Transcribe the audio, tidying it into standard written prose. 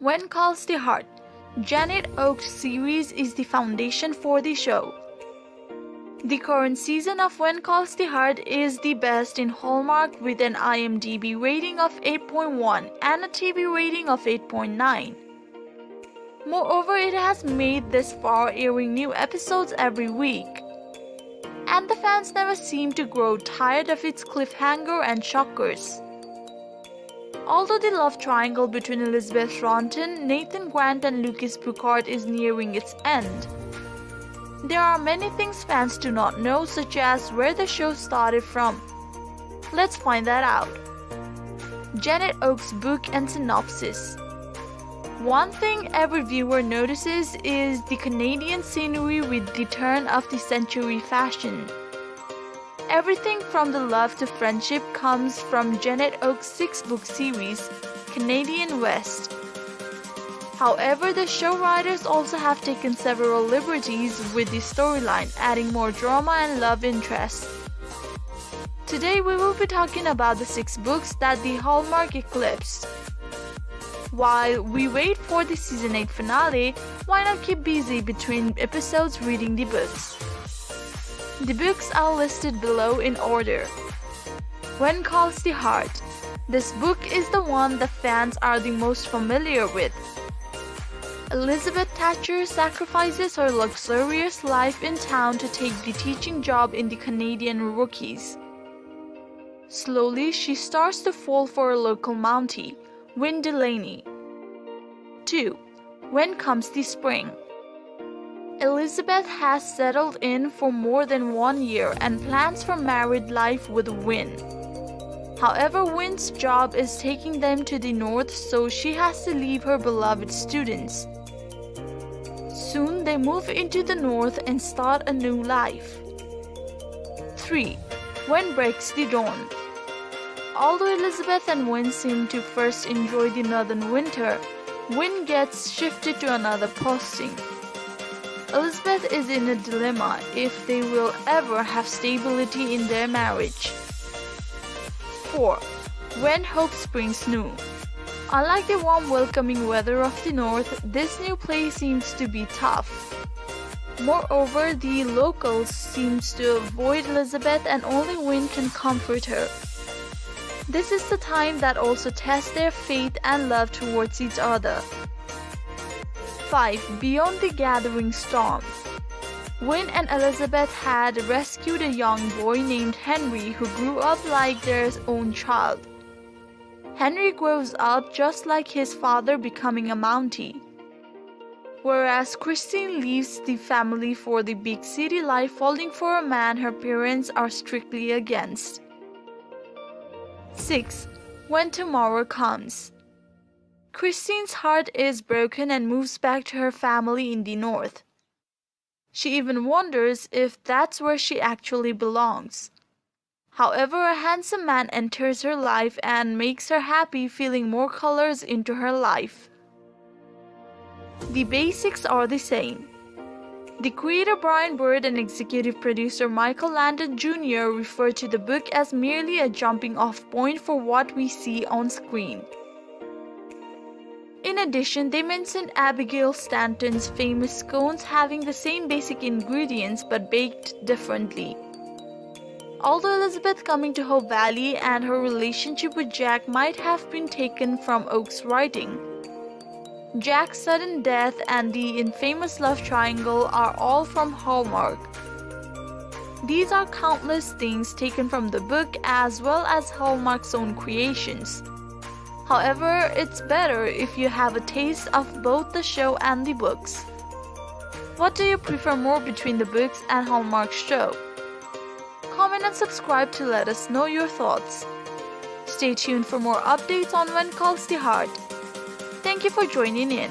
When Calls the Heart, Janet Oakes series is the foundation for the show. The current season of When Calls the Heart is the best in Hallmark with an IMDb rating of 8.1 and a TV rating of 8.9. Moreover, it has made this far, airing new episodes every week. And the fans never seem to grow tired of its cliffhanger and shockers. Although the love triangle between Elizabeth Staunton, Nathan Grant and Lucas Bouchard is nearing its end, there are many things fans do not know, such as where the show started from. Let's find that out. Janet Oakes' book and synopsis. One thing every viewer notices is the Canadian scenery with the turn-of-the-century fashion. Everything from the love to friendship comes from Janet Oakes' 6-book series, Canadian West. However, the show writers also have taken several liberties with the storyline, adding more drama and love interest. Today we will be talking about the 6 books that the Hallmark eclipsed. While we wait for the season 8 finale, why not keep busy between episodes reading the books? The books are listed below in order. When Calls the Heart. This book is the one the fans are the most familiar with. Elizabeth Thatcher sacrifices her luxurious life in town to take the teaching job in the Canadian Rockies. Slowly, she starts to fall for a local Mountie, Win Delaney. 2. When Comes the Spring. Elizabeth has settled in for more than 1 year and plans for married life with Win. However, Win's job is taking them to the north, so she has to leave her beloved students. Soon they move into the north and start a new life. 3. When Breaks the Dawn. Although Elizabeth and Win seem to first enjoy the northern winter, Win gets shifted to another posting. Elizabeth is in a dilemma if they will ever have stability in their marriage. 4. When Hope Springs New. Unlike the warm welcoming weather of the north, this new place seems to be tough. Moreover, the locals seems to avoid Elizabeth and only Win can comfort her. This is the time that also tests their faith and love towards each other. 5. Beyond the Gathering Storm. Win and Elizabeth had rescued a young boy named Henry who grew up like their own child. Henry grows up just like his father, becoming a Mountie. Whereas Christine leaves the family for the big city life, falling for a man her parents are strictly against. 6. When Tomorrow Comes. Christine's heart is broken and moves back to her family in the north. She even wonders if that's where she actually belongs. However, a handsome man enters her life and makes her happy, feeling more colors into her life. The basics are the same. The creator Brian Bird and executive producer Michael Landon Jr. refer to the book as merely a jumping-off point for what we see on screen. In addition, they mentioned Abigail Stanton's famous scones having the same basic ingredients but baked differently. Although Elizabeth coming to Hope Valley and her relationship with Jack might have been taken from Oakes' writing, Jack's sudden death and the infamous love triangle are all from Hallmark. These are countless things taken from the book as well as Hallmark's own creations. However, it's better if you have a taste of both the show and the books. What do you prefer more between the books and Hallmark's show? Comment and subscribe to let us know your thoughts. Stay tuned for more updates on When Calls the Heart. Thank you for joining in.